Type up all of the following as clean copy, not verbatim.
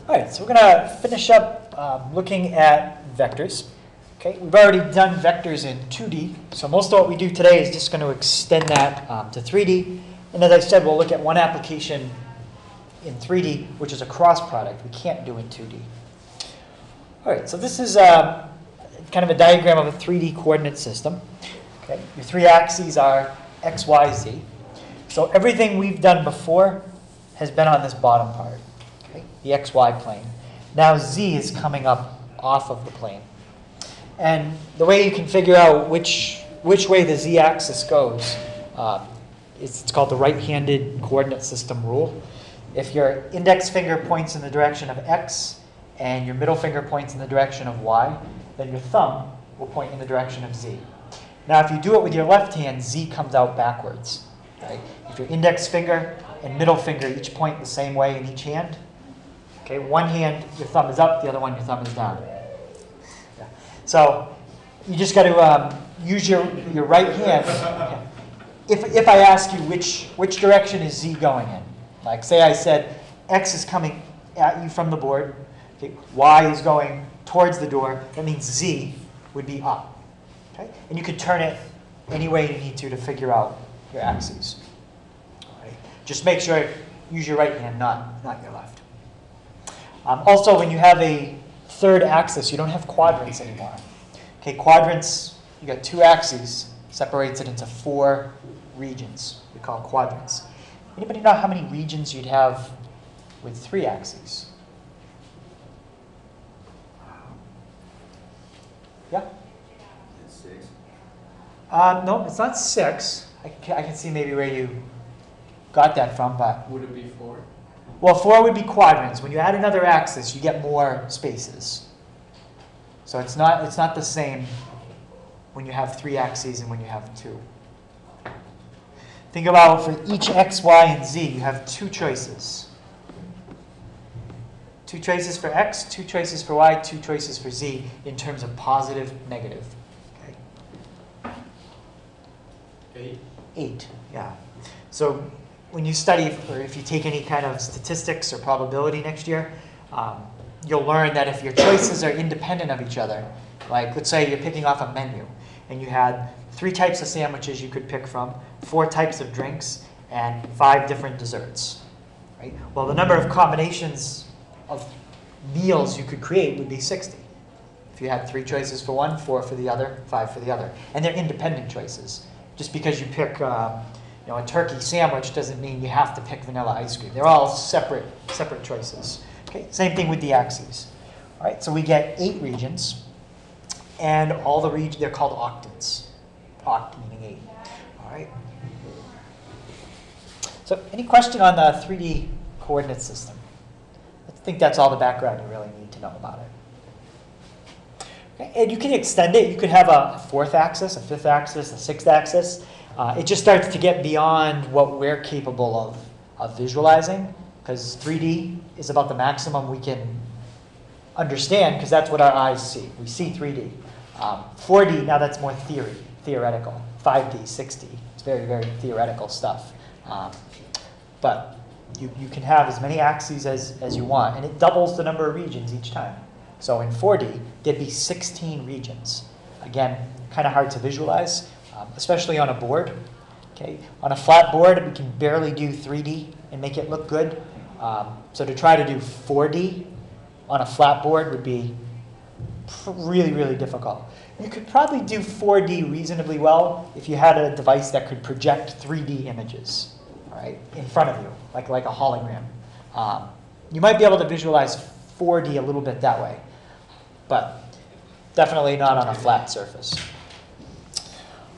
All right, so we're going to finish up looking at vectors. Okay, we've already done vectors in 2D, so most of what we do today is just going to extend that to 3D. And as I said, we'll look at one application in 3D, which is a cross product we can't do in 2D. All right, so this is kind of a diagram of a 3D coordinate system. Okay, your three axes are x, y, z. So everything we've done before has been on this bottom part, okay, the xy plane. Now z is coming up off of the plane. And the way you can figure out which way the z-axis goes, it's called the right-handed coordinate system rule. If your index finger points in the direction of x and your middle finger points in the direction of y, then your thumb will point in the direction of z. Now, if you do it with your left hand, z comes out backwards. Okay? If your index finger and middle finger each point the same way in each hand, okay, one hand, your thumb is up, the other one, your thumb is down. Yeah. So you just got to use your right hand. Okay. If I ask you which direction is z going in, like say I said x is coming at you from the board, okay, y is going towards the door, that means z would be up. Okay? And you could turn it any way you need to figure out your axes. All right? Just make sure you use your right hand, not your left. Also, when you have a third axis, you don't have quadrants anymore. Okay, quadrants, you got two axes, separates it into 4 regions we call quadrants. Anybody know how many regions you'd have with 3 axes? Yeah? 6. No, it's not 6. I can see maybe where you got that from, but... Would it be 4? Well, 4 would be quadrants. When you add another axis, you get more spaces. So it's not the same when you have 3 axes and when you have 2. Think about for each x, y, and z, you have 2 choices. 2 choices for x, 2 choices for y, 2 choices for z in terms of positive, negative. Okay. 8. 8, yeah. So when you study, or if you take any kind of statistics or probability next year, you'll learn that if your choices are independent of each other, like let's say you're picking off a menu, and you had 3 types of sandwiches you could pick from, 4 types of drinks, and 5 different desserts. Right? Well, the number of combinations of meals you could create would be 60. If you had 3 choices for one, 4 for the other, 5 for the other. And they're independent choices. Just because you pick a turkey sandwich doesn't mean you have to pick vanilla ice cream. They're all separate choices. Okay? Same thing with the axes. All right, so we get 8 regions, and all the regions, they're called octants. Oct meaning 8. All right. So any question on the 3D coordinate system? I think that's all the background you really need to know about it. Okay, and you can extend it. You could have a 4th axis, a 5th axis, a 6th axis. It just starts to get beyond what we're capable of visualizing, because 3D is about the maximum we can understand, because that's what our eyes see. We see 3D. 4D, now that's more theoretical. 5D, 6D, it's very, very theoretical stuff. But you can have as many axes as you want, and it doubles the number of regions each time. So in 4D, there'd be 16 regions. Again, kind of hard to visualize, especially on a board. Okay? On a flat board, we can barely do 3D and make it look good. So to try to do 4D on a flat board would be really, really difficult. You could probably do 4D reasonably well if you had a device that could project 3D images, all right, in front of you, like a hologram. You might be able to visualize 4D a little bit that way, but definitely not on a flat surface.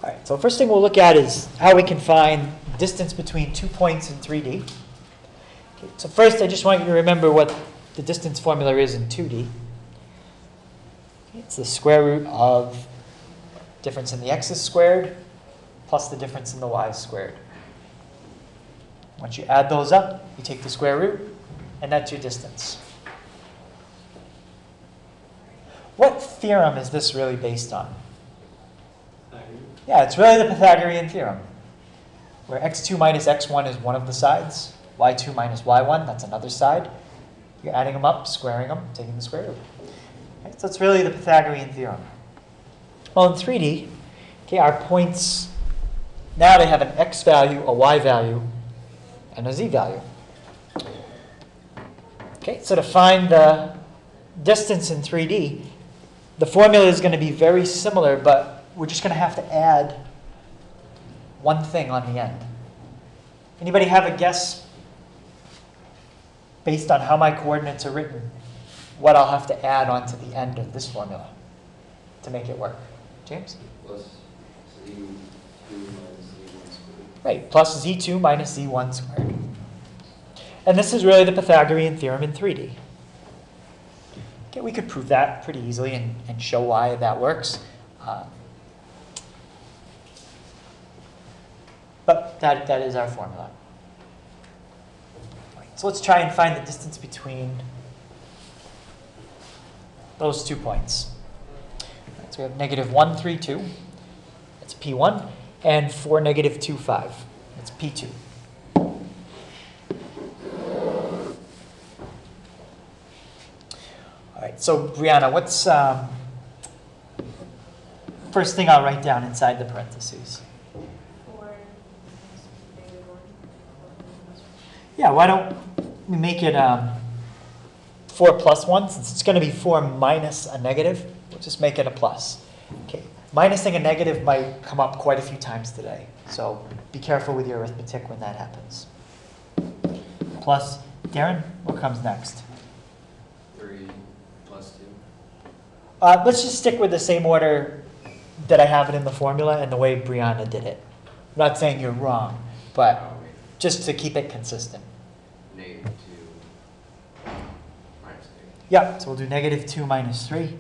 All right, so first thing we'll look at is how we can find distance between 2 points in 3D. Okay, so first, I just want you to remember what the distance formula is in 2D. It's the square root of difference in the x's squared plus the difference in the y's squared. Once you add those up, you take the square root, and that's your distance. What theorem is this really based on? Yeah, it's really the Pythagorean theorem, where x2 minus x1 is one of the sides, y2 minus y1, that's another side. You're adding them up, squaring them, taking the square root. Okay, so it's really the Pythagorean theorem. Well, in 3D, okay, our points, now they have an x value, a y value, and a z value. Okay, so to find the distance in 3D, the formula is going to be very similar, but we're just going to have to add one thing on the end. Anybody have a guess, based on how my coordinates are written, what I'll have to add onto the end of this formula to make it work? James? Plus Z2 minus Z1 squared. Right, plus z2 minus z1 squared. And this is really the Pythagorean theorem in 3D. Okay, we could prove that pretty easily and show why that works. But that is our formula. Right, so let's try and find the distance between those 2 points. Right, so we have negative 1, 3, 2. That's P1. And 4, negative 2, 5. That's P2. All right, so Brianna, what's first thing I'll write down inside the parentheses? 4 negative 1. Yeah, why don't we make it 4 plus 1, since it's going to be 4 minus a negative, we'll just make it a plus. Okay, minusing a negative might come up quite a few times today, so be careful with your arithmetic when that happens. Plus, Darren, what comes next? 3 plus 2. Let's just stick with the same order that I have it in the formula and the way Brianna did it. I'm not saying you're wrong, but just to keep it consistent. Negative 2 minus 3. Yeah, so we'll do negative 2 minus 3.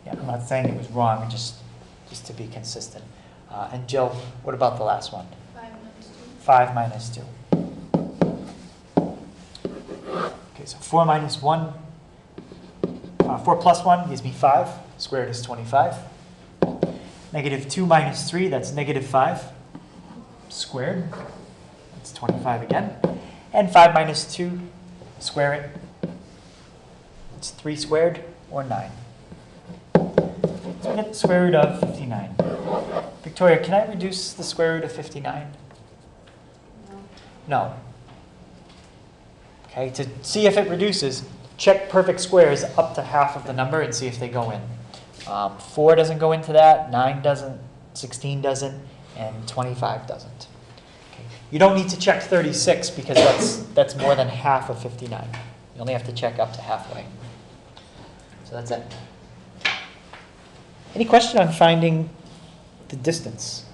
Yeah, I'm not saying it was wrong, just to be consistent. And Jill, what about the last one? 5 minus 2. 5 minus 2. Okay, so 4 minus 1. 4 plus 1 gives me 5. Squared is 25. Negative 2 minus 3, that's negative 5. Squared, that's 25 again. And 5 minus 2, square it. It's 3 squared, or 9. So we get the square root of 59. Victoria, can I reduce the square root of 59? No. Okay, to see if it reduces, check perfect squares up to half of the number and see if they go in. 4 doesn't go into that, 9 doesn't, 16 doesn't, and 25 doesn't. Okay. You don't need to check 36 because that's more than half of 59. You only have to check up to halfway. So that's it. Any question on finding the distance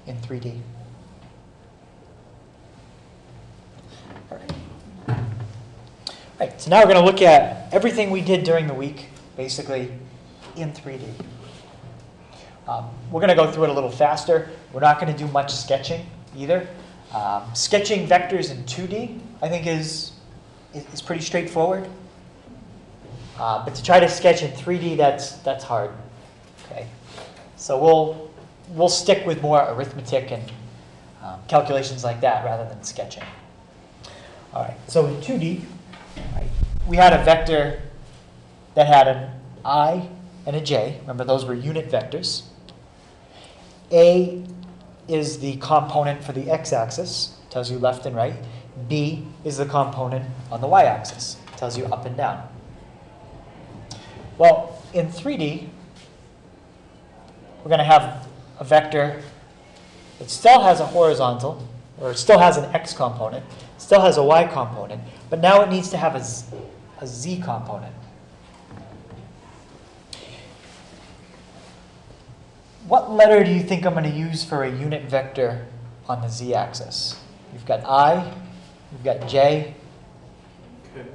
in 3D? All right. All right, so now we're going to look at everything we did during the week, basically in 3D. We're going to go through it a little faster. We're not going to do much sketching either. Sketching vectors in 2D, I think, is pretty straightforward. But to try to sketch in 3D, that's hard. Okay, so we'll stick with more arithmetic and calculations like that rather than sketching. All right, so in 2D, right, we had a vector that had an I and a j. Remember, those were unit vectors. A is the component for the x-axis, tells you left and right. B is the component on the y-axis, tells you up and down. Well, in 3D, we're going to have a vector that still has a horizontal, or still has an x component, still has a y component, but now it needs to have a z component. What letter do you think I'm going to use for a unit vector on the z-axis? You've got I, you've got j,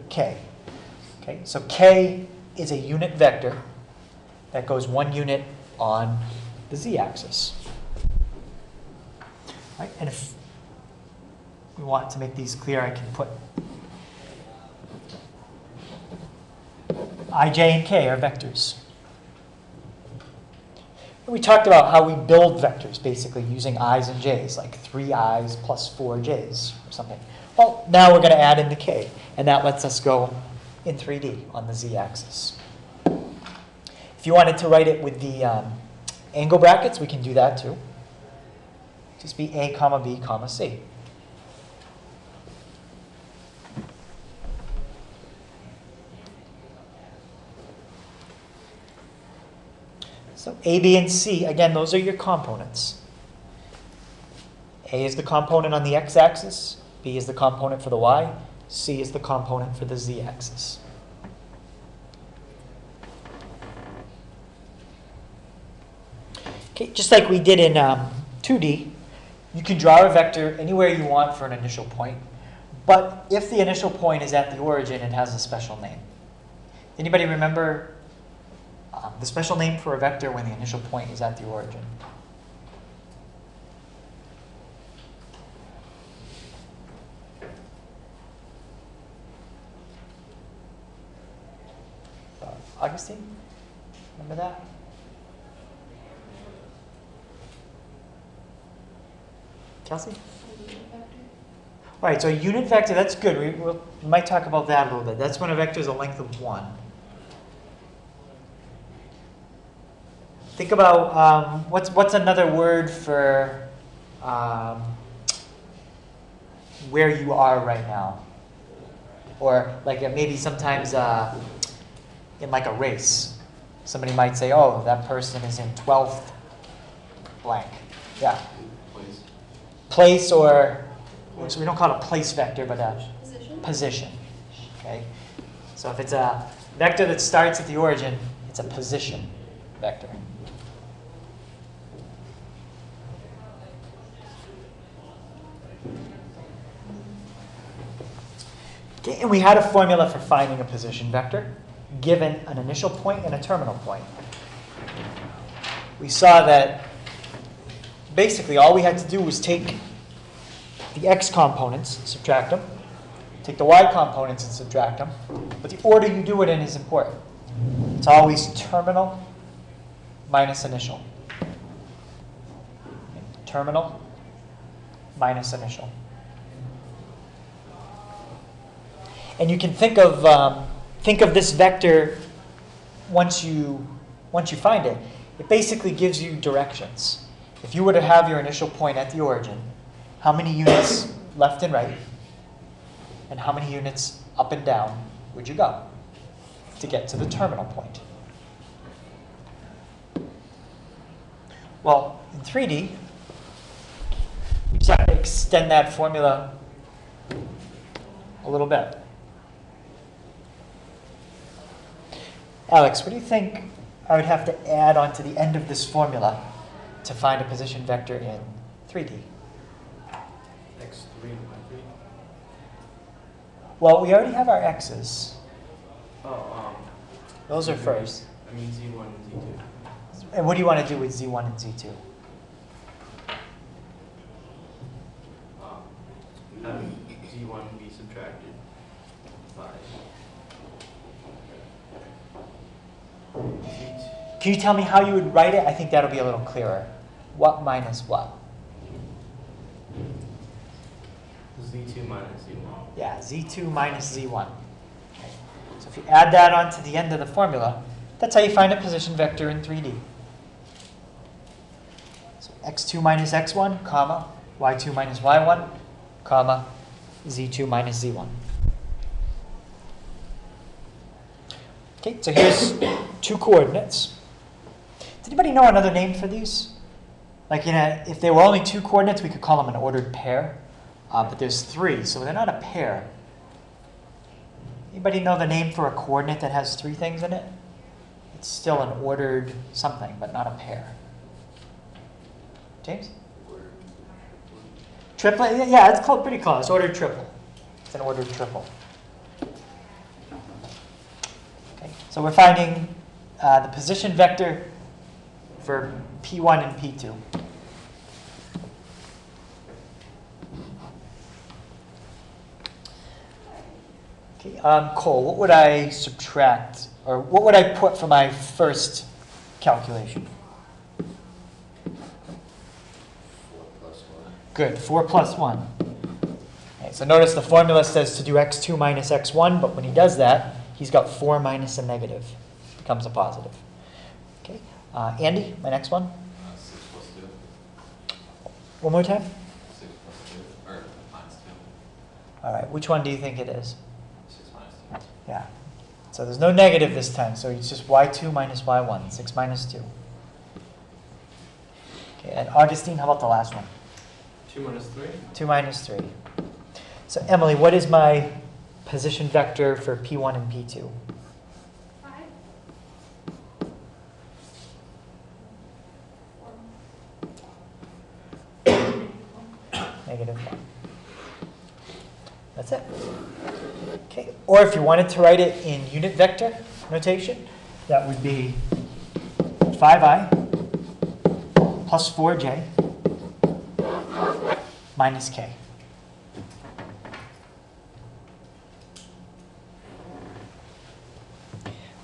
k. Okay, so k is a unit vector that goes 1 unit on the z-axis. Right, and if we want to make these clear, I can put I, j, and k are vectors. We talked about how we build vectors, basically using i's and j's, like 3i's plus 4j's or something. Well, now we're going to add in the k, and that lets us go in 3D on the z-axis. If you wanted to write it with the angle brackets, we can do that too. Just be a comma b comma c. So A, B, and C, again, those are your components. A is the component on the x-axis, B is the component for the y, C is the component for the z-axis. Okay, just like we did in 2D, you can draw a vector anywhere you want for an initial point, but if the initial point is at the origin, it has a special name. Anybody remember the special name for a vector when the initial point is at the origin? Augustine? Remember that? Kelsey? Right, so a unit vector, that's good. We might talk about that a little bit. That's when a vector is a length of 1. Think about what's another word for where you are right now, or like maybe sometimes in like a race, somebody might say, "Oh, that person is in 12th blank." Yeah. Place, or so we don't call it a place vector, but a position. Okay. So if it's a vector that starts at the origin, it's a position vector. Okay, and we had a formula for finding a position vector, given an initial point and a terminal point. We saw that basically all we had to do was take the x components, subtract them, take the y components and subtract them, but the order you do it in is important. It's always terminal minus initial. Terminal minus initial. And you can think of this vector once you find it. It basically gives you directions. If you were to have your initial point at the origin, how many units left and right, and how many units up and down would you go to get to the terminal point? Well, in 3D, you just have to extend that formula a little bit. Alex, what do you think I would have to add onto the end of this formula to find a position vector in 3D? X3 and Y3. Well, we already have our x's. Oh, Those are first. I mean Z1 and Z2. And what do you want to do with Z1 and Z2? Have Z1 be subtracted by Z2. Can you tell me how you would write it? I think that'll be a little clearer. What minus what? Z2 minus Z1. Yeah, Z2 minus Z1. Okay. So if you add that onto the end of the formula, that's how you find a position vector in 3D. So x2 minus x1, comma, y2 minus y1, comma, z2 minus z1. Okay, so here's 2 coordinates. Does anybody know another name for these? Like if they were only 2 coordinates, we could call them an ordered pair. But there's 3, so they're not a pair. Anybody know the name for a coordinate that has 3 things in it? It's still an ordered something, but not a pair. James? Triplet? Yeah, it's pretty close. Ordered triple. It's an ordered triple. Okay, so we're finding the position vector for P1 and P2. Okay, Cole, what would I subtract, or what would I put for my first calculation? Good, 4 plus 1. Okay, so notice the formula says to do x2 minus x1, but when he does that, he's got 4 minus a negative. Becomes a positive. Okay, Andy, my next one. 6 plus 2. One more time. 6 plus 2, or minus 2. All right, which one do you think it is? 6 minus 2. Yeah. So there's no negative this time, so it's just y2 minus y1, 6 minus 2. Okay, and Augustine, how about the last one? 2 minus 3? 2 minus 3. So Emily, what is my position vector for P1 and P2? 5. 4. Negative 1. That's it. Okay. Or if you wanted to write it in unit vector notation, that would be 5i plus 4j minus k.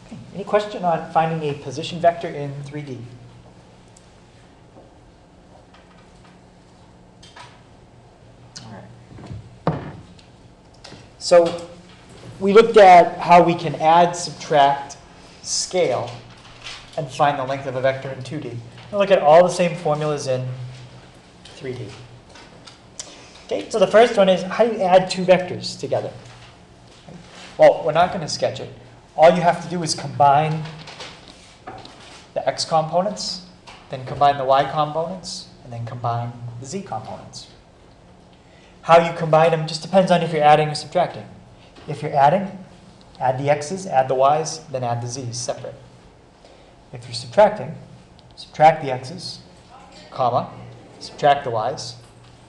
Okay. Any question on finding a position vector in 3D? So we looked at how we can add, subtract, scale, and find the length of a vector in 2D. We'll look at all the same formulas in 3D. Okay, so the first one is, how do you add two vectors together? Well, we're not going to sketch it. All you have to do is combine the x components, then combine the y components, and then combine the z components. How you combine them just depends on if you're adding or subtracting. If you're adding, add the x's, add the y's, then add the z's separate. If you're subtracting, subtract the x's, comma, subtract the y's,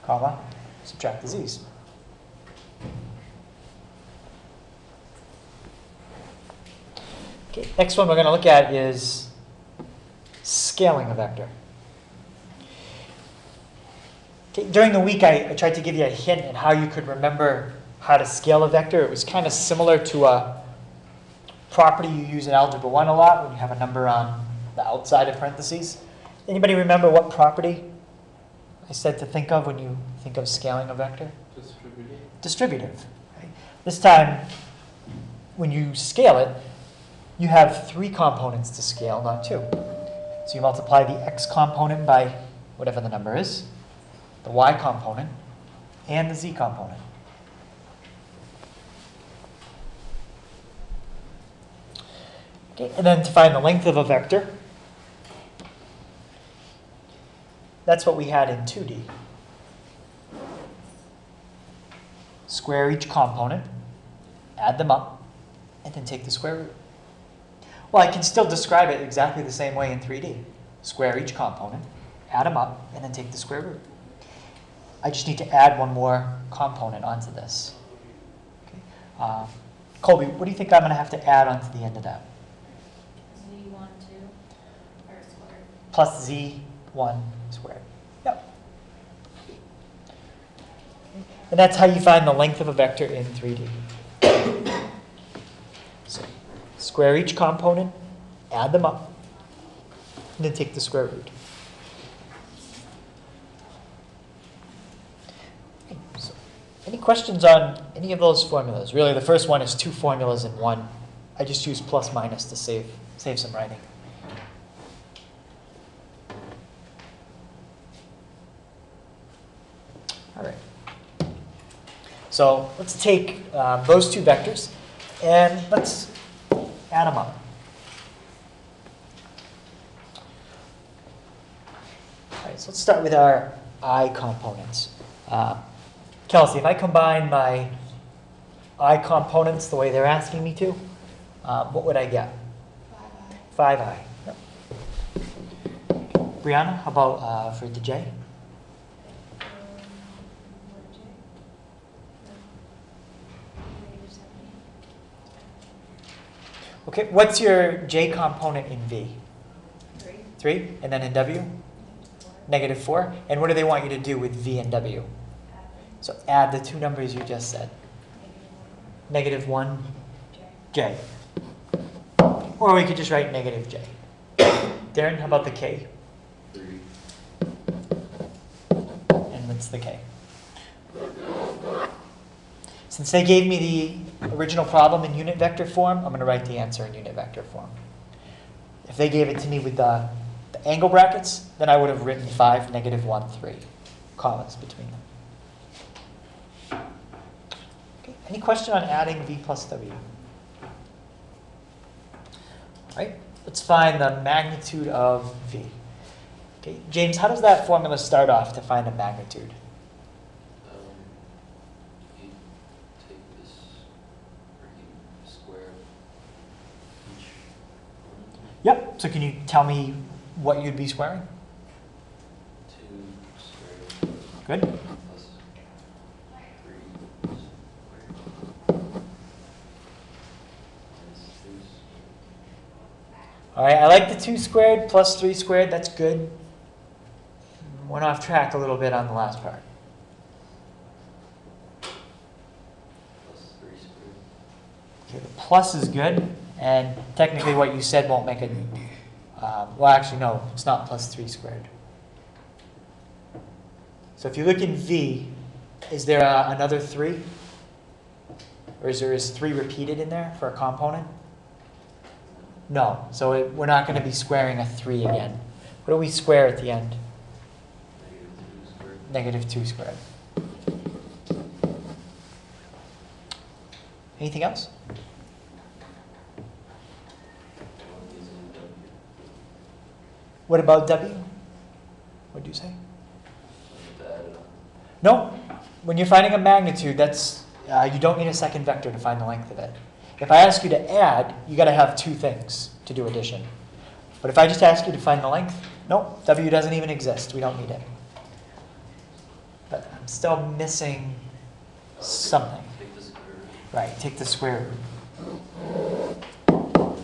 comma, subtract the z's. Okay, next one we're going to look at is scaling a vector. Okay, during the week, I tried to give you a hint at how you could remember how to scale a vector. It was kind of similar to a property you use in Algebra 1 a lot when you have a number on the outside of parentheses. Anybody remember what property I said to think of when you think of scaling a vector? Distributive. Distributive. Right? This time, when you scale it, you have 3 components to scale, not 2. So you multiply the x component by whatever the number is, the y component, and the z component. Okay, and then to find the length of a vector, that's what we had in 2D. Square each component, add them up, and then take the square root. Well, I can still describe it exactly the same way in 3D. Square each component, add them up, and then take the square root. I just need to add one more component onto this. Okay. Colby, what do you think I'm going to have to add onto the end of that? Z1, 2, or squared. Plus z1 squared. Yep. And that's how you find the length of a vector in 3D. So square each component, add them up, and then take the square root. Okay, so any questions on any of those formulas? Really, the first one is 2 formulas in one. I just use plus minus to save some writing. All right. So let's take those 2 vectors and let's add them up. All right, so let's start with our I components. Kelsey, if I combine my I components the way they're asking me to, what would I get? 5i. Yep. Brianna, how about for the j? Okay, what's your j component in V? 3. 3? And then in W? Negative 4. And what do they want you to do with V and W? So add the 2 numbers you just said. Negative 1, J. Or we could just write negative J. Darren, how about the K? 3. And the against the k. Since they gave me the original problem in unit vector form, I'm going to write the answer in unit vector form. If they gave it to me with the angle brackets, then I would have written 5, -1, 3, commas between them. Okay. Any question on adding v plus w? All right, let's find the magnitude of v. Okay, James, how does that formula start off to find a magnitude? You take this, or you square each one. Yep, so can you tell me what you'd be squaring? 2 squared Good. plus 3 squared minus 2 squared. All right, I like the 2 squared plus 3 squared. That's good. Went off track a little bit on the last part. Plus 3 squared. Okay, the plus is good, and technically what you said won't make it. Well, actually, no, it's not plus 3 squared. So if you look in V, is there another 3? Or is 3 repeated in there for a component? No, so we're not going to be squaring a 3 again. What do we square at the end? -2 squared. Anything else? What about W? What do you say? No, when you're finding a magnitude, that's you don't need a second vector to find the length of it. If I ask you to add, you got to have 2 things to do addition. But if I just ask you to find the length, no, W doesn't even exist. We don't need it. But I'm still missing something. Take the square root. Right, take the square root. All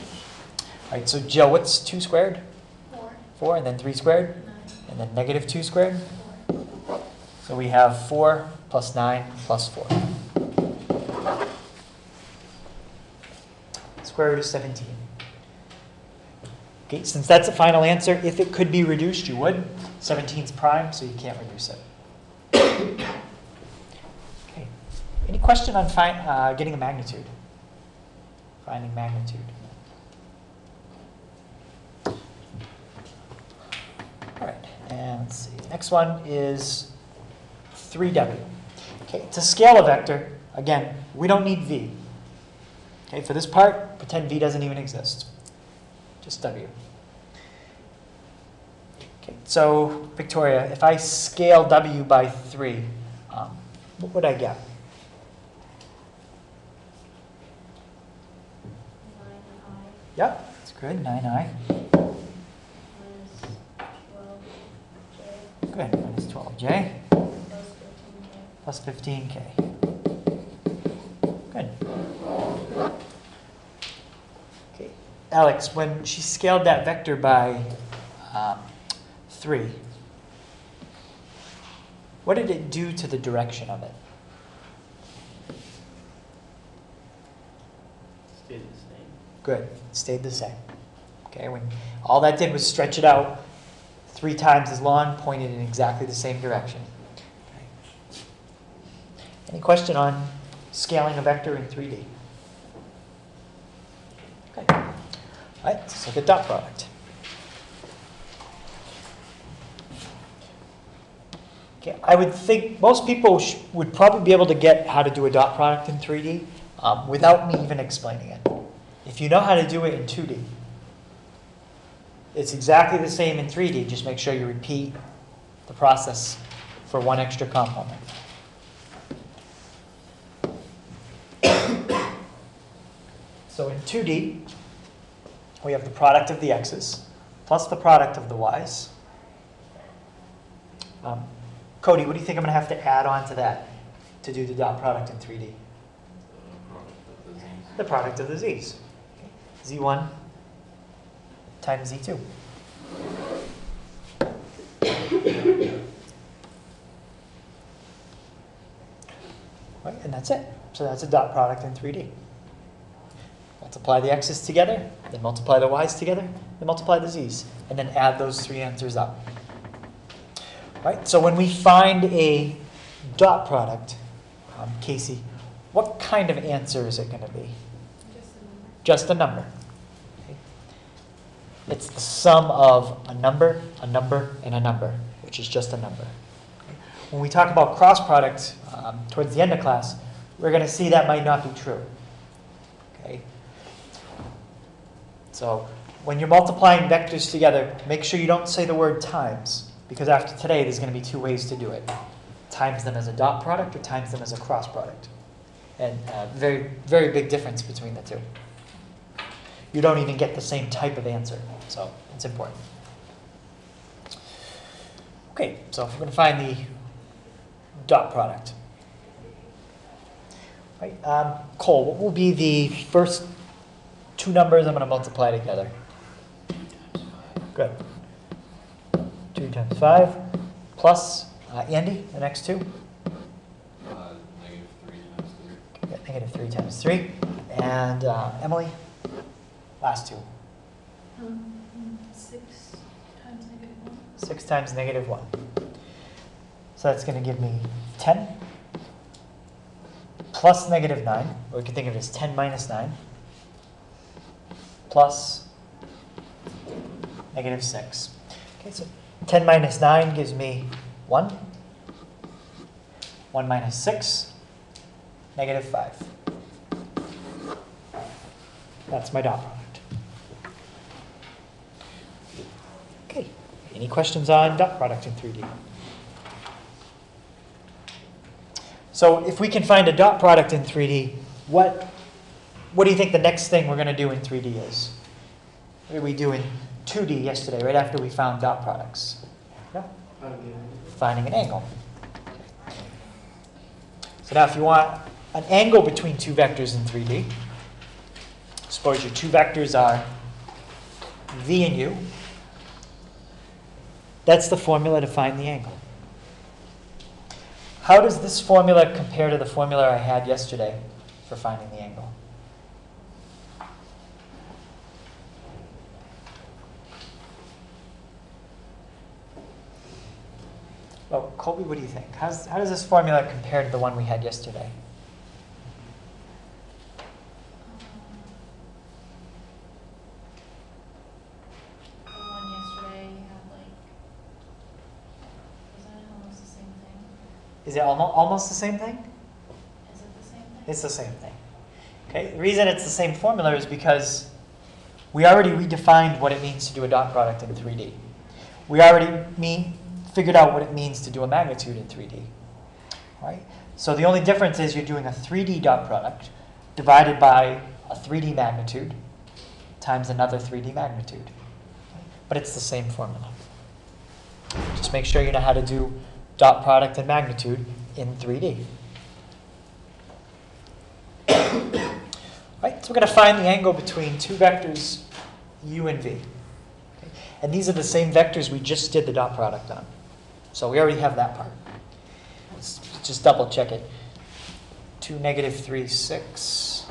right, so Jill, what's 2 squared? 4, 4, and then 3 squared? 9, And then -2 squared? 4. So we have 4 plus 9 plus 4. Square root of 17. Okay, since that's the final answer, if it could be reduced, you would. 17 is prime, so you can't reduce it. Okay. Any question on getting a magnitude? Finding magnitude. All right, and let's see. Next one is 3W. Okay, to scale a vector, again, we don't need V. Okay, for this part, pretend V doesn't even exist. Just W. Okay, so Victoria, if I scale W by 3, what would I get? 9i Yep, that's good, 9i. minus 12j Good, minus 12j plus 15j. plus 15k. Good. Okay, Alex, when she scaled that vector by 3, what did it do to the direction of it? Stay the same. Good, it stayed the same. Okay, when all that did was stretch it out 3 times as long, pointed in exactly the same direction. Okay. Any question on scaling a vector in 3D? Okay. All right, let's look at dot product. Okay, I would think most people would probably be able to get how to do a dot product in 3D without me even explaining it. If you know how to do it in 2D, it's exactly the same in 3D, just make sure you repeat the process for 1 extra component. So in 2D, we have the product of the x's plus the product of the y's. Cody, what do you think I'm going to have to add on to that to do the dot product in 3D? The product of the z's. Z1 times Z2. Right, and that's it. So that's a dot product in 3D. Multiply the x's together, then multiply the y's together, then multiply the z's, and then add those 3 answers up. Right? So when we find a dot product, Casey, what kind of answer is it going to be? Just a number. Just a number. Okay. It's the sum of a number, and a number, which is just a number. Okay. When we talk about cross products towards the end of class, we're going to see that might not be true. Okay. So when you're multiplying vectors together, make sure you don't say the word times, because after today, there's going to be two ways to do it. Times them as a dot product or times them as a cross product. And very, very big difference between the two. You don't even get the same type of answer, so it's important. Okay, so if we're going to find the dot product. Right, Cole, what will be the first two numbers I'm going to multiply together? Good. 2 times 5 plus, Andy, the next two? -3 times 3. Yeah, -3 times 3. And Emily, last two. 6 times -1. 6 times -1. So that's going to give me 10 plus -9, or we can think of it as 10 minus 9, plus -6. Okay, so 10 minus 9 gives me 1. 1 minus 6, -5. That's my dot product. Okay, any questions on dot product in 3D? So if we can find a dot product in 3D, what do you think the next thing we're going to do in 3D is? What did we do in 2D yesterday, right after we found dot products? Yeah? Finding an angle. So now if you want an angle between two vectors in 3D, suppose your two vectors are v and u. That's the formula to find the angle. How does this formula compare to the formula I had yesterday for finding the angle? Well, Colby, what do you think? How does this formula compare to the one we had yesterday? The one yesterday, you had like, wasn't it almost the same thing? Is it almost the same thing? Is it the same thing? It's the same thing. Okay. The reason it's the same formula is because we already redefined what it means to do a dot product in 3D. We already figured out what it means to do a magnitude in 3D. Right? So the only difference is you're doing a 3D dot product divided by a 3D magnitude times another 3D magnitude. But it's the same formula. Just make sure you know how to do dot product and magnitude in 3D. Right, so we're going to find the angle between two vectors, u and v. Okay? And these are the same vectors we just did the dot product on. So we already have that part. Let's just double check it. 2, -3, 6.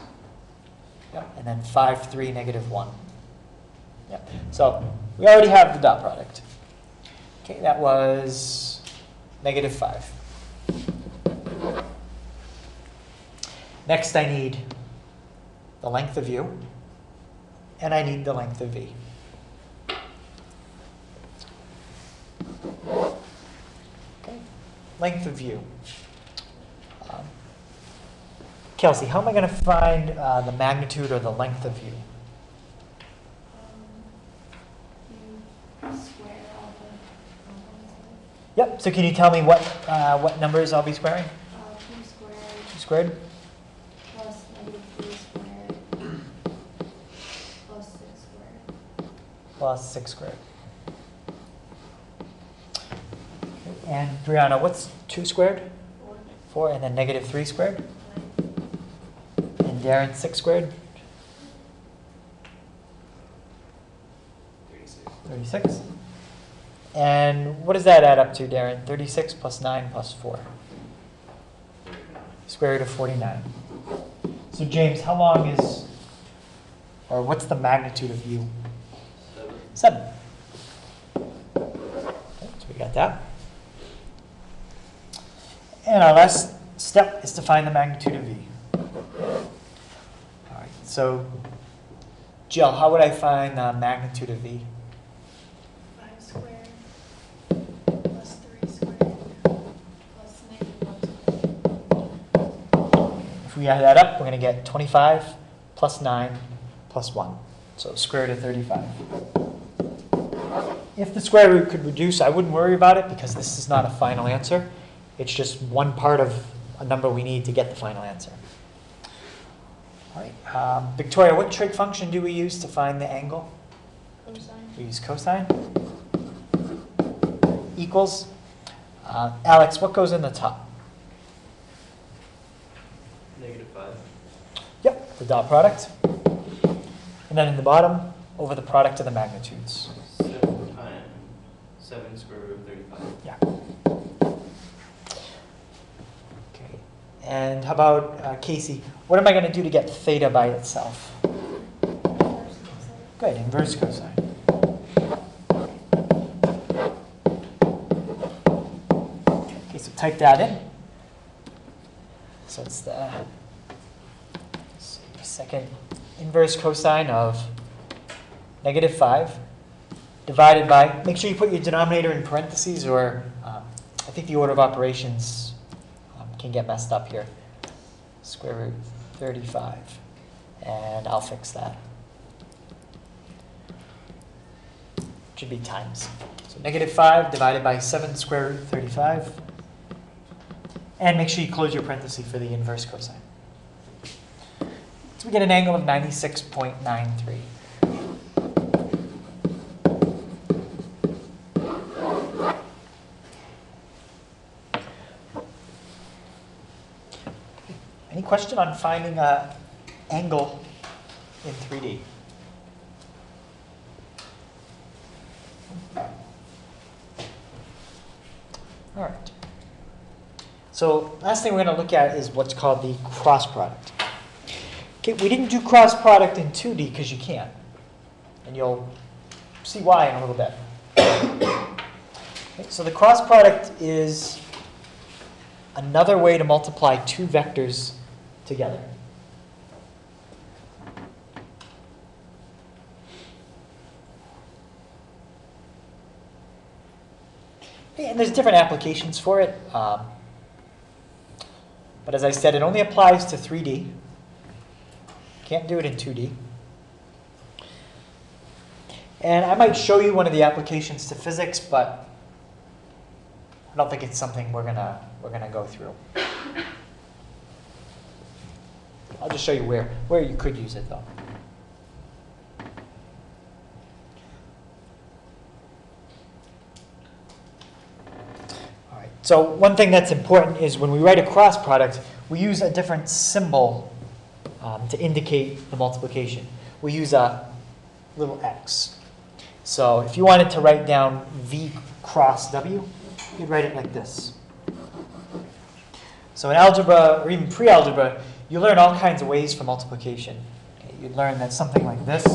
Yep. And then 5, 3, -1. Yep. So we already have the dot product. Okay, that was -5. Next I need the length of u, and I need the length of v. Okay, length of u. Kelsey, how am I going to find the magnitude or the length of u? You square all the components of it. Yep, so can you tell me what numbers I'll be squaring? 2 squared 2 squared plus -3 squared plus 6 squared. plus 6 squared. Okay, and Brianna, what's 2 squared? 4. 4, and then -3 squared? And Darren, 6 squared? 36. And what does that add up to, Darren? 36 plus 9 plus 4. Square root of 49. So James, how long is, or what's the magnitude of u? 7. 7. Okay, so we got that. And our last step is to find the magnitude of V. All right, so Jill, how would I find the magnitude of V? 5 squared plus 3 squared plus -1. If we add that up, we're going to get 25 plus 9 plus 1. So square root of 35. If the square root could reduce, I wouldn't worry about it because this is not a final answer. It's just one part of a number we need to get the final answer. All right, Victoria, what trig function do we use to find the angle? Cosine. We use cosine. Equals. Alex, what goes in the top? -5. Yep, the dot product. And then in the bottom, over the product of the magnitudes. 7 times 7 square root of 35. Yeah. Okay. And how about Casey? What am I going to do to get theta by itself? Good, inverse cosine. Okay, so type that in. So it's the second inverse cosine of -5 divided by, make sure you put your denominator in parentheses or I think the order of operations can get messed up here. Square root 35. And I'll fix that. Should be times. So -5 divided by 7 square root 35. And make sure you close your parenthesis for the inverse cosine. So we get an angle of 96.93. Any question on finding an angle in 3D? All right. So last thing we're going to look at is what's called the cross product. Okay, we didn't do cross product in 2D because you can't. And you'll see why in a little bit. Okay, so the cross product is another way to multiply two vectors together. Okay, and there's different applications for it. But as I said, it only applies to 3D. Can't do it in 2D. And I might show you one of the applications to physics, but I don't think it's something we're gonna go through. I'll just show you where you could use it though. All right. So one thing that's important is when we write a cross product, we use a different symbol to indicate the multiplication. We use a little x. So if you wanted to write down V cross W, you'd write it like this. So in algebra, or even pre-algebra, you learn all kinds of ways for multiplication. Okay, you'd learn that something like this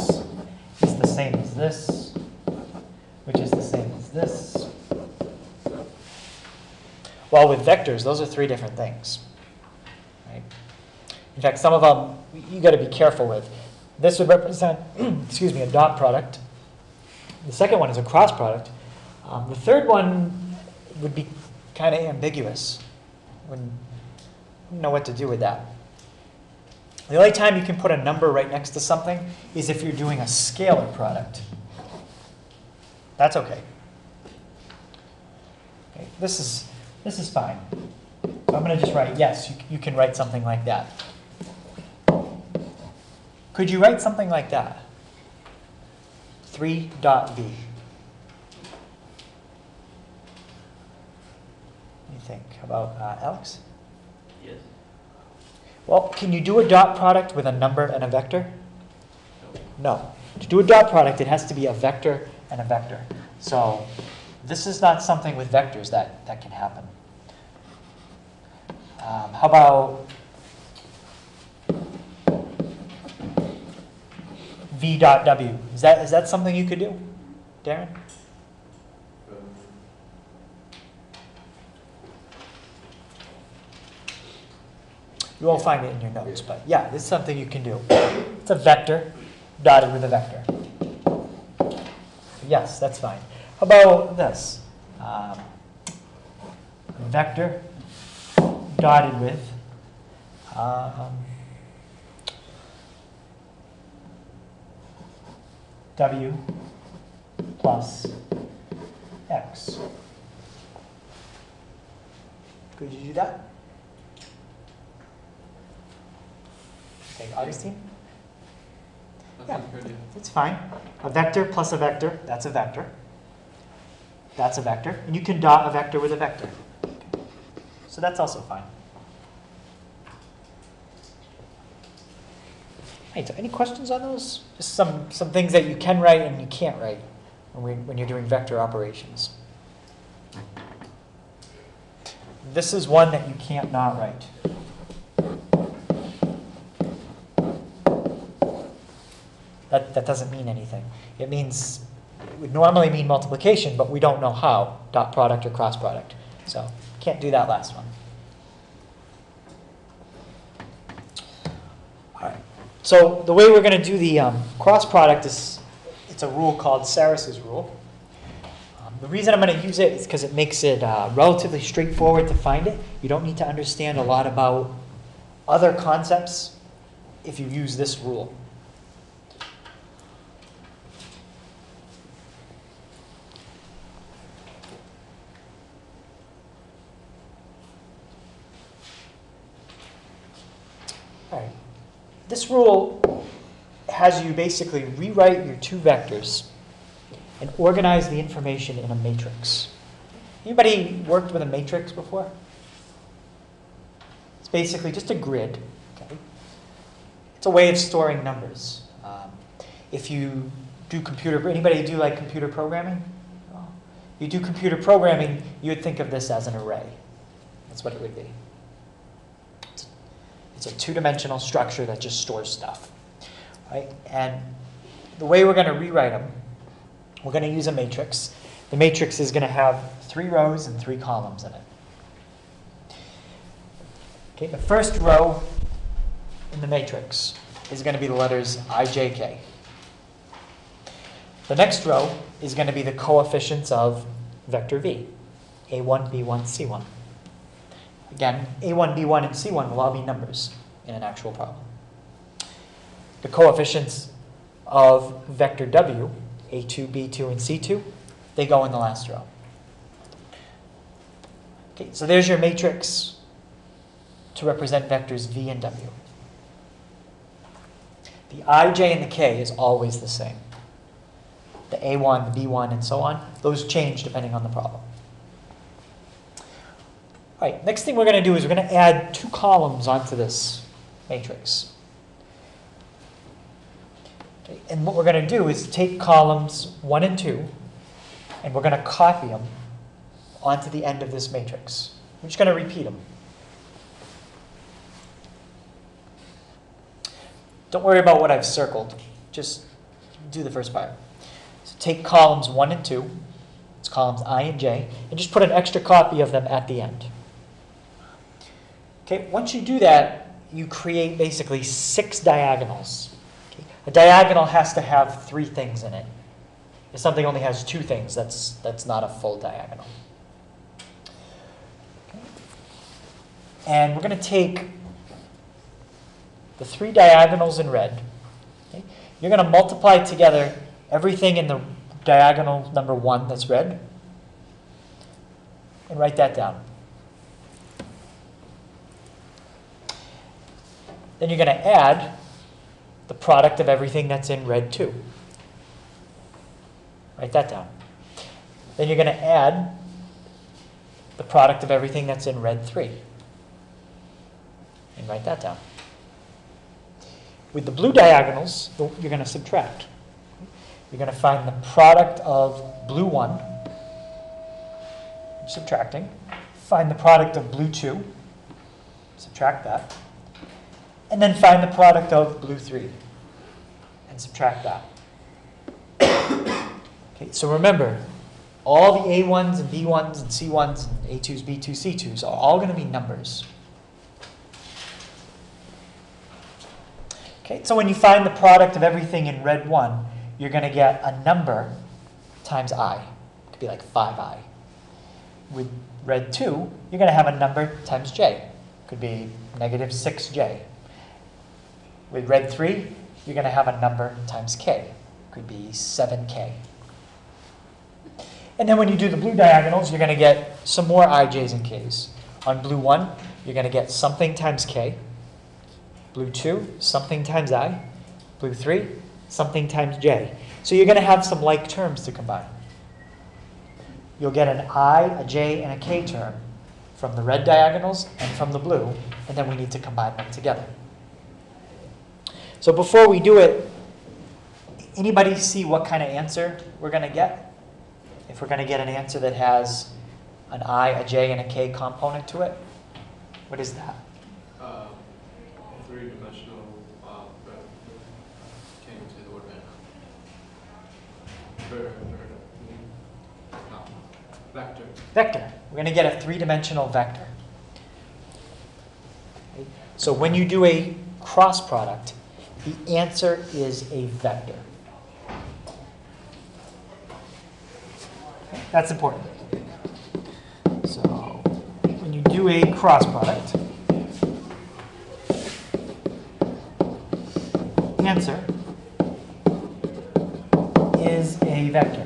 is the same as this, which is the same as this. Well, with vectors, those are three different things. Right? In fact, some of them you got to be careful with. This would represent, excuse me, a dot product. The second one is a cross product. The third one would be kind of ambiguous. Wouldn't know what to do with that. The only time you can put a number right next to something is if you're doing a scalar product. That's okay. Okay, this is fine. So I'm going to just write, yes, you can write something like that. Could you write something like that? 3 dot V. What do you think? How about Alex? Yes. Well, can you do a dot product with a number and a vector? No. To do a dot product, it has to be a vector and a vector. So this is not something with vectors that can happen. How about V dot W? Is that something you could do, Darren? You won't find it in your notes, but yeah, this is something you can do. It's a vector dotted with a vector. Yes, that's fine. How about this? Vector dotted with W plus X. Could you do that? Okay, Augustine? Yeah, it's fine. A vector plus a vector, that's a vector. That's a vector. And you can dot a vector with a vector. So that's also fine. Right, so any questions on those? Just some things that you can write and you can't write when you're doing vector operations. This is one that you can't not write. That doesn't mean anything. It would normally mean multiplication, but we don't know how, dot product or cross product. So can't do that last one. All right. So the way we're going to do the cross product is, it's a rule called Ceris's rule. The reason I'm going to use it is because it makes it relatively straightforward to find it. You don't need to understand a lot about other concepts if you use this rule. All right. This rule has you basically rewrite your two vectors and organize the information in a matrix. Anybody worked with a matrix before? It's basically just a grid. Okay? It's a way of storing numbers. If you do anybody do like computer programming? You do computer programming, you would think of this as an array. That's what it would be. It's a two-dimensional structure that just stores stuff. Right? And the way we're going to rewrite them, we're going to use a matrix. The matrix is going to have 3 rows and 3 columns in it. Okay, the first row in the matrix is going to be the letters I, J, K. The next row is going to be the coefficients of vector v, a1, b1, c1. Again, a1, b1, and c1 will all be numbers in an actual problem. The coefficients of vector w, a2, b2, and c2, they go in the last row. Okay, so there's your matrix to represent vectors v and w. The I, J, and the k is always the same. The a1, the b1, and so on, those change depending on the problem. All right, next thing we're going to do is we're going to add 2 columns onto this matrix. Okay, and what we're going to do is take columns 1 and 2, and we're going to copy them onto the end of this matrix. We're just going to repeat them. Don't worry about what I've circled. Just do the first part. So take columns 1 and 2, it's columns I and J, and just put an extra copy of them at the end. Okay, once you do that, you create basically 6 diagonals. Okay? A diagonal has to have 3 things in it. If something only has 2 things, that's not a full diagonal. Okay. And we're going to take the 3 diagonals in red. Okay? You're going to multiply together everything in the diagonal number 1 that's red, and write that down. Then you're going to add the product of everything that's in red 2. Write that down. Then you're going to add the product of everything that's in red 3. And write that down. With the blue diagonals, you're going to subtract. You're going to find the product of blue 1, subtracting. Find the product of blue 2, subtract that. And then find the product of blue 3 and subtract that. Okay, so remember, all the A1s and B1s and C1s and A2s, B2s, C2s are all going to be numbers. Okay, so when you find the product of everything in red 1, you're going to get a number times I. It could be like 5I. With red 2, you're going to have a number times j. Could be negative 6j. With red 3, you're going to have a number times k. Could be 7k. And then when you do the blue diagonals, you're going to get some more ij's and k's. On blue 1, you're going to get something times k. Blue 2, something times I. Blue 3, something times j. So you're going to have some like terms to combine. You'll get an I, a j, and a k term from the red diagonals and from the blue, and then we need to combine them together. So before we do it, anybody see what kind of answer we're going to get? If we're going to get an answer that has an I, a j, and a k component to it, what is that? Three-dimensional came to the word vector. Vector. We're going to get a three-dimensional vector. Okay. So when you do a cross product, the answer is a vector. Okay. That's important. So when you do a cross product, the answer is a vector.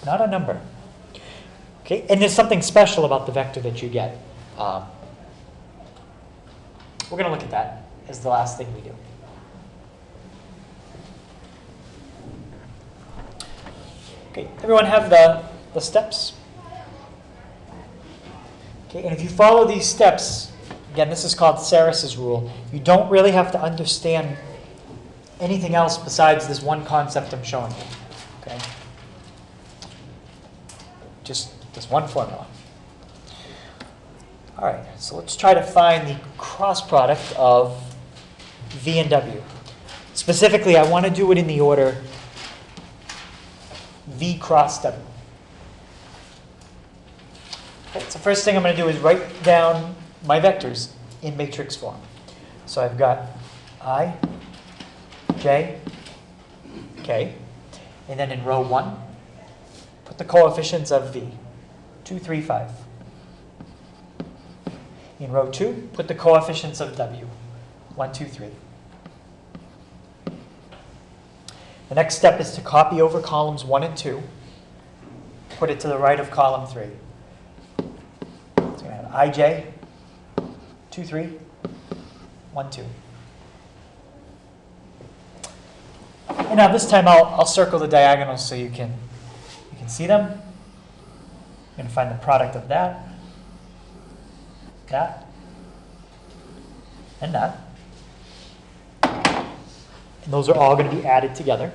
Not a number. Okay, and there's something special about the vector that you get. We're going to look at that as the last thing we do. Okay, everyone have the steps? Okay, and if you follow these steps, again, this is called Ceris's rule. You don't really have to understand anything else besides this one concept I'm showing you. Okay? Just this one formula. All right, so let's try to find the cross product of V and W. Specifically, I want to do it in the order V cross W. Okay, so first thing I'm going to do is write down my vectors in matrix form. So I've got I, j, k, and then in row 1, put the coefficients of V, 2, 3, 5. In row 2, put the coefficients of W, 1, 2, 3. The next step is to copy over columns 1 and 2, put it to the right of column 3. So we have ij, 2, 3, 1, 2. And now this time I'll circle the diagonals so you can see them. I'm going to find the product of that, and that. And those are all going to be added together,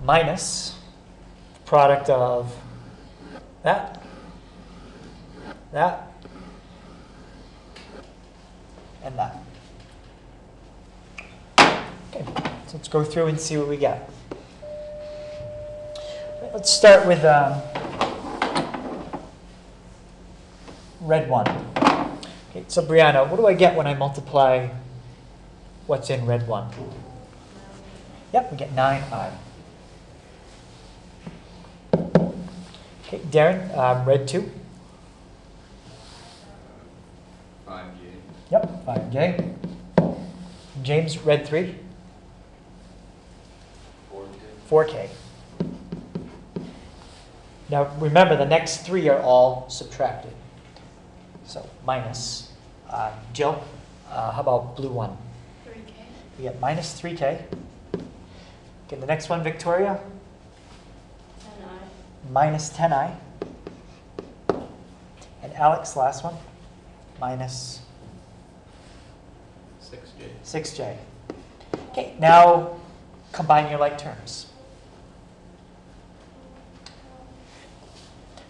minus the product of that, and that. Okay, so let's go through and see what we get. Let's start with red 1. Okay, so Brianna, what do I get when I multiply what's in red 1? Yep, we get 9i. Okay, Darren, red 2. 5j. Yep, 5j. James, red 3. 4k. Now remember, the next 3 are all subtracted. So minus. Jill, how about blue 1? 3K. We get minus 3k. Okay, the next one, Victoria, 10I. minus 10i. And Alex, last one, minus 6j. 6j. Okay, now combine your like terms.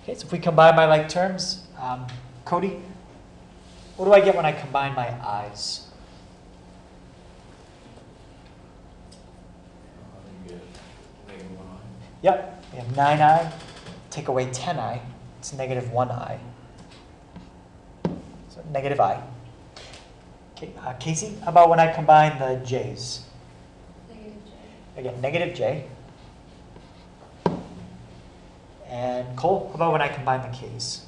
Okay, so if we combine my like terms, Cody, what do I get when I combine my i's? You get negative 1i. Yep, we have 9i, take away 10i, it's negative 1i. So negative I. Okay, Casey, how about when I combine the j's? Negative J. Again, negative j. And Cole, how about when I combine the k's?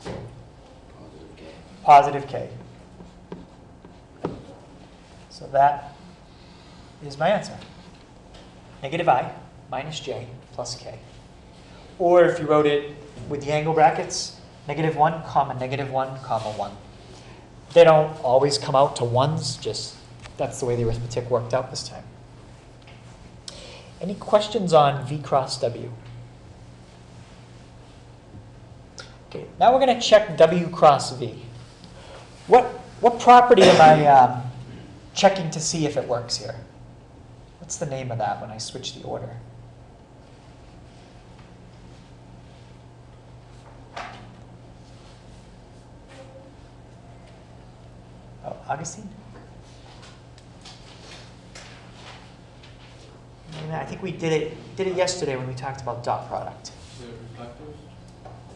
Positive K. Positive k. So that is my answer. Negative I minus j plus k. Or if you wrote it with the angle brackets, negative 1 comma negative 1 comma 1. They don't always come out to ones, just that's the way the arithmetic worked out this time. Any questions on V cross W? Okay, now we're going to check W cross V. What property am I checking to see if it works here? What's the name of that when I switch the order? Oh, Augustine? I think we did it yesterday when we talked about dot product. Is it reflective?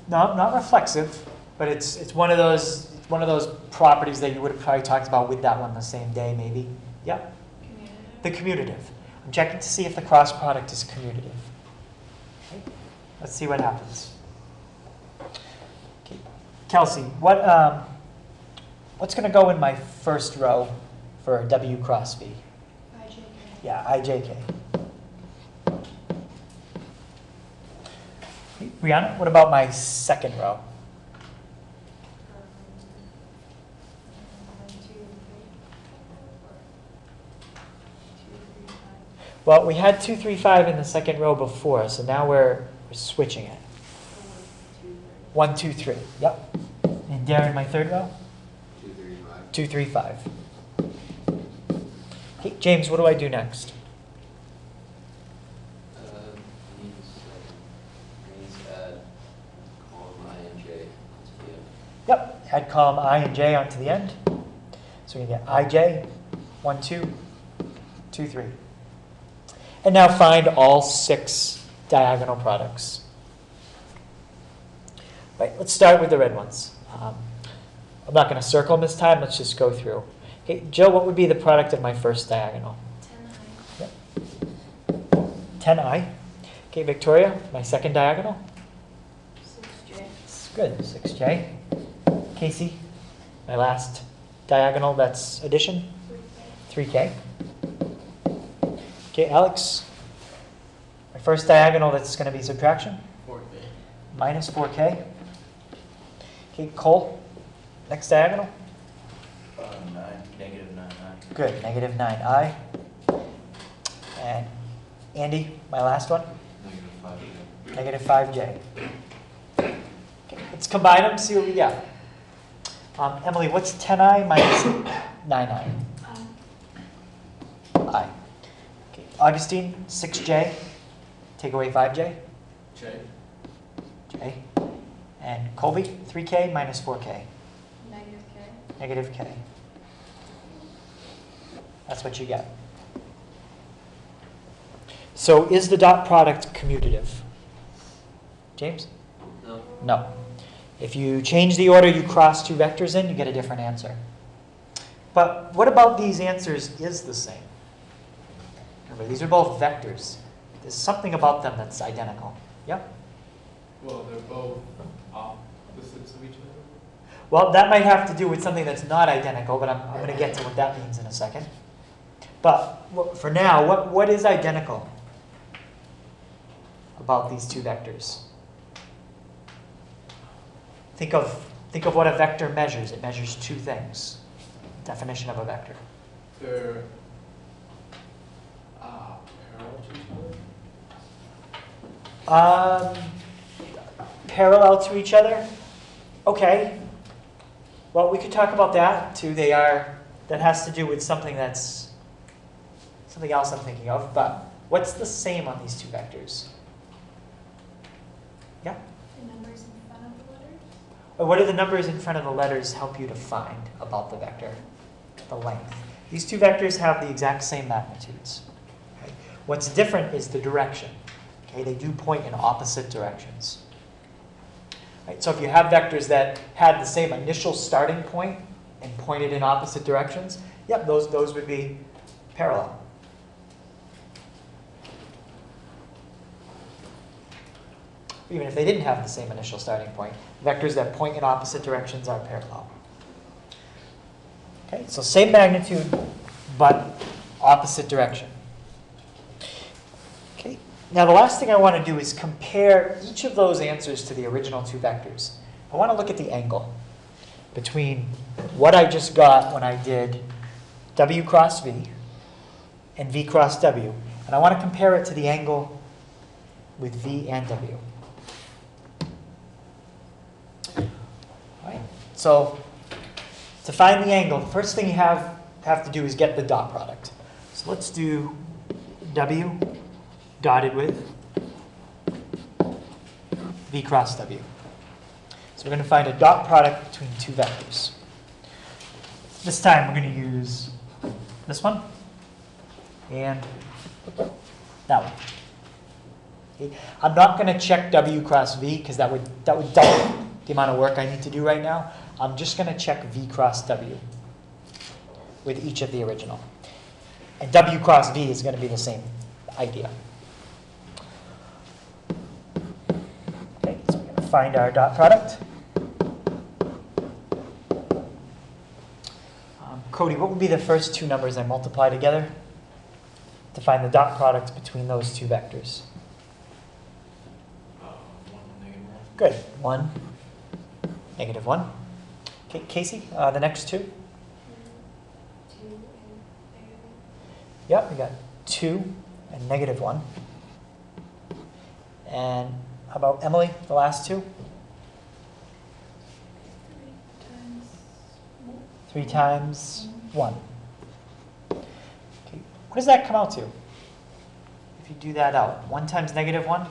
No, not reflexive, but it's one of those properties that you would have probably talked about with that one the same day, maybe. Yep. Commutative. The commutative. I'm checking to see if the cross product is commutative. Okay. Let's see what happens. Okay. Kelsey, what's going to go in my first row for W cross V? IJK. Yeah, IJK. Brianna, what about my second row? 1, 2, 3. 2, 3, 5. Well, we had 2, 3, 5 in the second row before, so now we're switching it. 1, 2, 3. Yep. And Darren, my third row? 235. 2, 3, 5. Okay, James, what do I do next? Means add column I and J to the end. Yep, add column I and j onto the end. So we get ij, 1, 2, 2, 3. And now find all 6 diagonal products. Right, let's start with the red ones. I'm not going to circle them this time, let's just go through. Okay, Jill, what would be the product of my first diagonal? 10i. Yep. 10i. Okay, Victoria, my second diagonal? 6j. Good, 6j. Casey, my last diagonal, that's addition? 3k. 3k. Okay, Alex, my first diagonal, that's going to be subtraction? 4K. Minus 4k. Okay, Cole, next diagonal? 9, negative 9i. Good, negative 9i. And Andy, my last one? Negative 5J. Negative 5j. Okay, let's combine them, see what we get. Emily, what's 10i minus 9i? I. Okay, Augustine, 6j. Take away 5j. J. J. And Colby, 3k minus 4k. Negative k. Negative k. That's what you get. So is the dot product commutative? James? No. No. If you change the order you cross 2 vectors in, you get a different answer. But what about these answers is the same? Remember, these are both vectors. There's something about them that's identical. Yep. Well, they're both opposites of each other. Well, that might have to do with something that's not identical, but I'm going to get to what that means in a second. But for now, what is identical about these 2 vectors? Think of what a vector measures. It measures 2 things. Definition of a vector. They're parallel to each other. Parallel to each other? Okay. Well, we could talk about that too. That has to do with something else I'm thinking of. But what's the same on these 2 vectors? Yeah? The numbers in front of the letters. Or what do the numbers in front of the letters help you to find about the vector? The length. These 2 vectors have the exact same magnitudes. Okay? What's different is the direction. Okay? They do point in opposite directions. Right? So if you have vectors that had the same initial starting point and pointed in opposite directions, Yep, those would be parallel. Even if they didn't have the same initial starting point, vectors that point in opposite directions are parallel. Okay, so same magnitude, but opposite direction. Okay, now the last thing I want to do is compare each of those answers to the original two vectors. I want to look at the angle between what I just got when I did W cross V and V cross W. And I want to compare it to the angle with V and W. All right, so to find the angle, the first thing you have to do is get the dot product. So let's do W dotted with V cross W. So we're going to find a dot product between two vectors. This time we're going to use this one and that one. Okay. I'm not going to check W cross V because that would double the amount of work I need to do right now. I'm just going to check V cross W with each of the original. And W cross V is going to be the same idea. Okay, so we're going to find our dot product. Cody, what would be the first two numbers I multiply together to find the dot product between those two vectors? 1 and -1. Good. 1, -1. Okay, Casey, the next two? 2 and -1. Yep, we got 2 and -1. And how about Emily, the last two? 3 times 1. Okay, what does that come out to? If you do that out, 1 times -1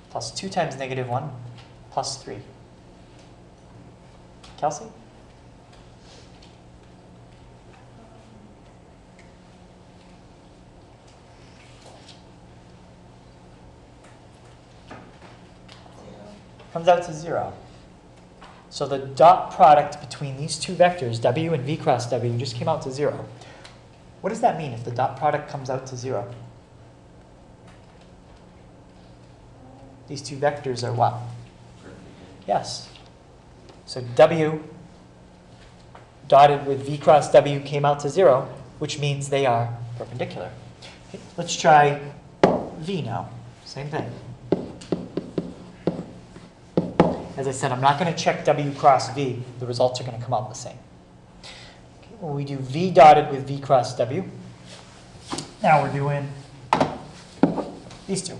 plus 2 times -1 plus 3. Kelsey? Comes out to 0. So the dot product between these two vectors, W and V cross W, just came out to 0. What does that mean if the dot product comes out to 0? These two vectors are what? Yes. So W dotted with V cross W came out to 0, which means they are perpendicular. Okay, let's try V now. Same thing. As I said, I'm not going to check W cross V. The results are going to come out the same. Okay, well, we do V dotted with V cross W. Now we're doing these two.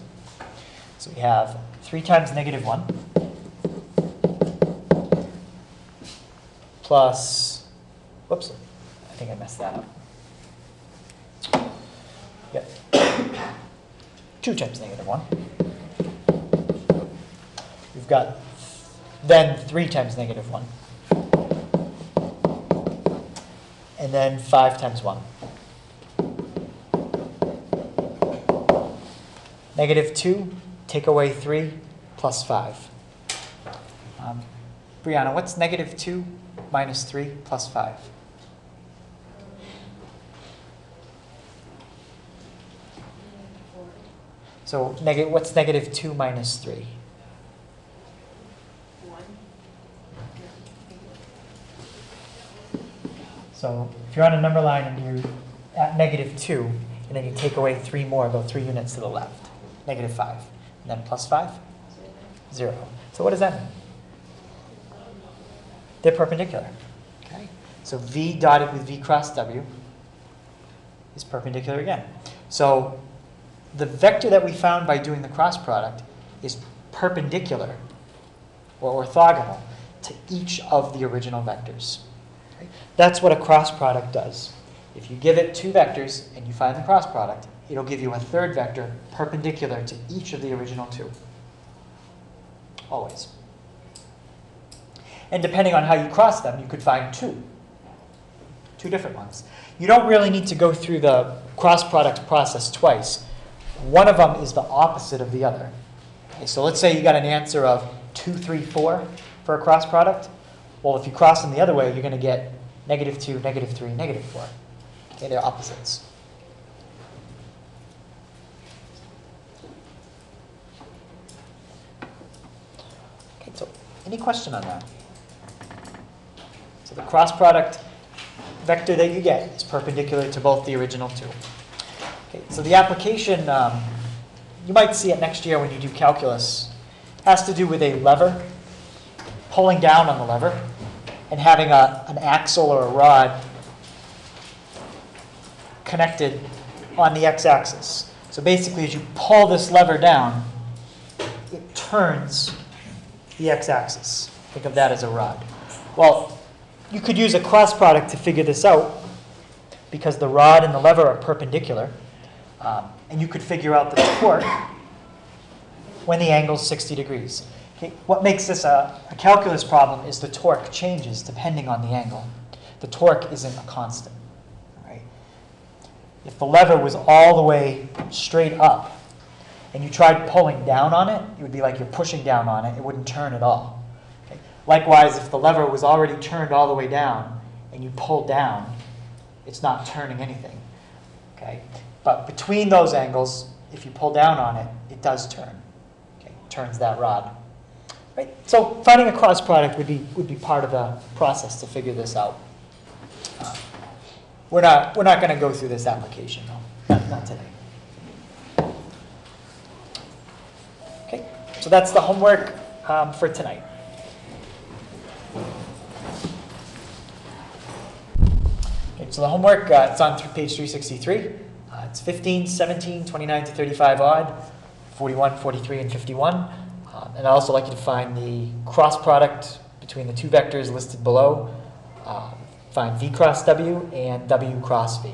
So we have 3 times -1 plus, whoops, I think I messed that up. Yep. 2 times -1. We've got then 3 times -1. And then 5 times 1. -2, take away 3, plus 5. Brianna, what's -2 minus 3 plus 5? So what's -2 minus 3? So if you're on a number line and you're at -2, and then you take away 3 more, go 3 units to the left, -5. And then plus 5? 0. So what does that mean? They're perpendicular. Okay. So V dotted with V cross W is perpendicular again. So the vector that we found by doing the cross product is perpendicular or orthogonal to each of the original vectors. Okay? That's what a cross product does. If you give it 2 vectors and you find the cross product, it'll give you a third vector perpendicular to each of the original 2. Always. And depending on how you cross them, you could find 2 different ones. You don't really need to go through the cross product process twice. One of them is the opposite of the other. Okay, so let's say you got an answer of 2, 3, 4 for a cross product. Well, if you cross them the other way, you're going to get -2, -3, -4. Okay, they're opposites. Okay, so any question on that? So the cross product vector that you get is perpendicular to both the original two. Okay, so the application, you might see it next year when you do calculus, has to do with a lever, pulling down on the lever, and having an axle or a rod connected on the x-axis. So basically, as you pull this lever down, it turns the x-axis. Think of that as a rod. Well, you could use a cross product to figure this out because the rod and the lever are perpendicular. And you could figure out the torque when the angle is 60 degrees. Okay, what makes this a calculus problem is the torque changes depending on the angle. The torque isn't a constant. Right? If the lever was all the way straight up and you tried pulling down on it, it would be like you're pushing down on it. It wouldn't turn at all. Okay? Likewise, if the lever was already turned all the way down and you pull down, it's not turning anything. Okay? But between those angles, if you pull down on it, it does turn. Okay? It turns that rod. Right? So finding a cross product would be part of the process to figure this out. We're not going to go through this application, though. Not today. Okay, so that's the homework for tonight. Okay, so the homework, it's on page 363. It's 15, 17, 29 to 35 odd, 41, 43, and 51. And I'd also like you to find the cross product between the two vectors listed below. Find V cross W and W cross V.